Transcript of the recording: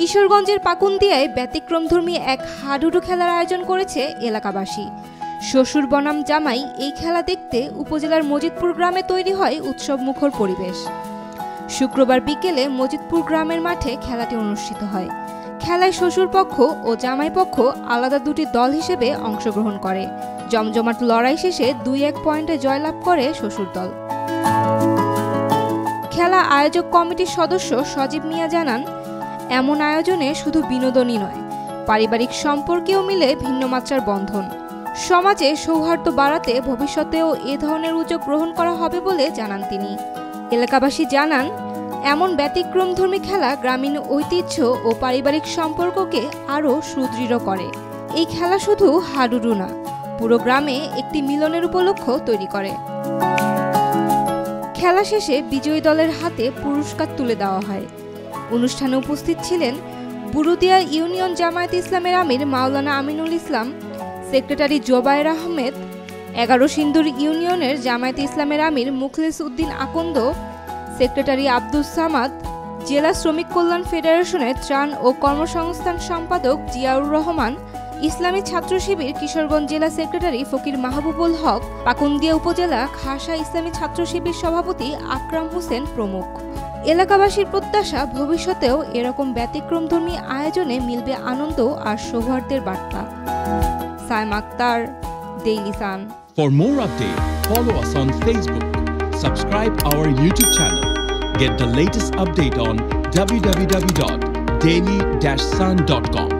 কিশোরগঞ্জের পাকুন্দিয়ায় ব্যতিক্রমধর্মী এক হাডুডু খেলার আয়োজন করেছে এলাকাবাসী। শ্বশুর বনাম জামাই এই খেলা দেখতে উপজেলার মজিদপুর গ্রামে তৈরি হয় উৎসবমুখর পরিবেশ। শুক্রবার বিকেলে মজিদপুর গ্রামের মাঠে খেলাটি অনুষ্ঠিত হয়। খেলায় শ্বশুর পক্ষ ও জামাই পক্ষ আলাদা দুটি দল হিসেবে অংশগ্রহণ করে। জমজমাট লড়াই শেষে 2-1 পয়েন্টে জয়লাভ করে শ্বশুর দল। খেলা আয়োজক কমিটির সদস্য সজীব মিয়া জানান, এমন আয়োজনে শুধু বিনোদনই নয়, পারিবারিক সম্পর্কেও মিলে ভিন্ন মাত্রার বন্ধন। সমাজে সৌহার্দ্য বাড়াতে ভবিষ্যতেও এ ধরনের উদ্যোগ গ্রহণ করা হবে বলে জানান তিনি। এলাকাবাসী জানান, এমন ব্যতিক্রমধর্মী খেলা গ্রামীণ ঐতিহ্য ও পারিবারিক সম্পর্ককে আরও সুদৃঢ় করে। এই খেলা শুধু হাডুডু না, পুরো গ্রামে একটি মিলনের উপলক্ষ তৈরি করে। খেলা শেষে বিজয়ী দলের হাতে পুরস্কার তুলে দেওয়া হয়। অনুষ্ঠানে উপস্থিত ছিলেন বুরুদিয়া ইউনিয়ন জামায়াতে ইসলামের আমির মাওলানা আমিনুল ইসলাম, সেক্রেটারি জোবায়ের আহমেদ, 11 সিন্দুর ইউনিয়নের জামায়াতে ইসলামের আমির মুখলিস উদ্দিন আকন্দ, সেক্রেটারি আব্দুস সামাদ, জেলা শ্রমিক কল্যাণ ফেডারেশনের ত্রাণ ও কর্মসংস্থান সম্পাদক জিয়াউর রহমান, ইসলামী ছাত্র শিবির কিশোরগঞ্জ জেলা সেক্রেটারি ফকির মাহবুবুল হক, পাকুন্দিয়া উপজেলা খাসা ইসলামী ছাত্র শিবির সভাপতি আকরাম হোসেন প্রমুখ। এলাকাবাসীর প্রত্যাশা, ভবিষ্যতেও এরকম ব্যতিক্রমধর্মী আয়োজনে মিলবে আনন্দ আর সৌহার্দ্যের বার্তা। Saim Akhtar, Daily Sun. For more updates, follow us on Facebook, subscribe our YouTube channel, get the latest update on www.daily-sun.com.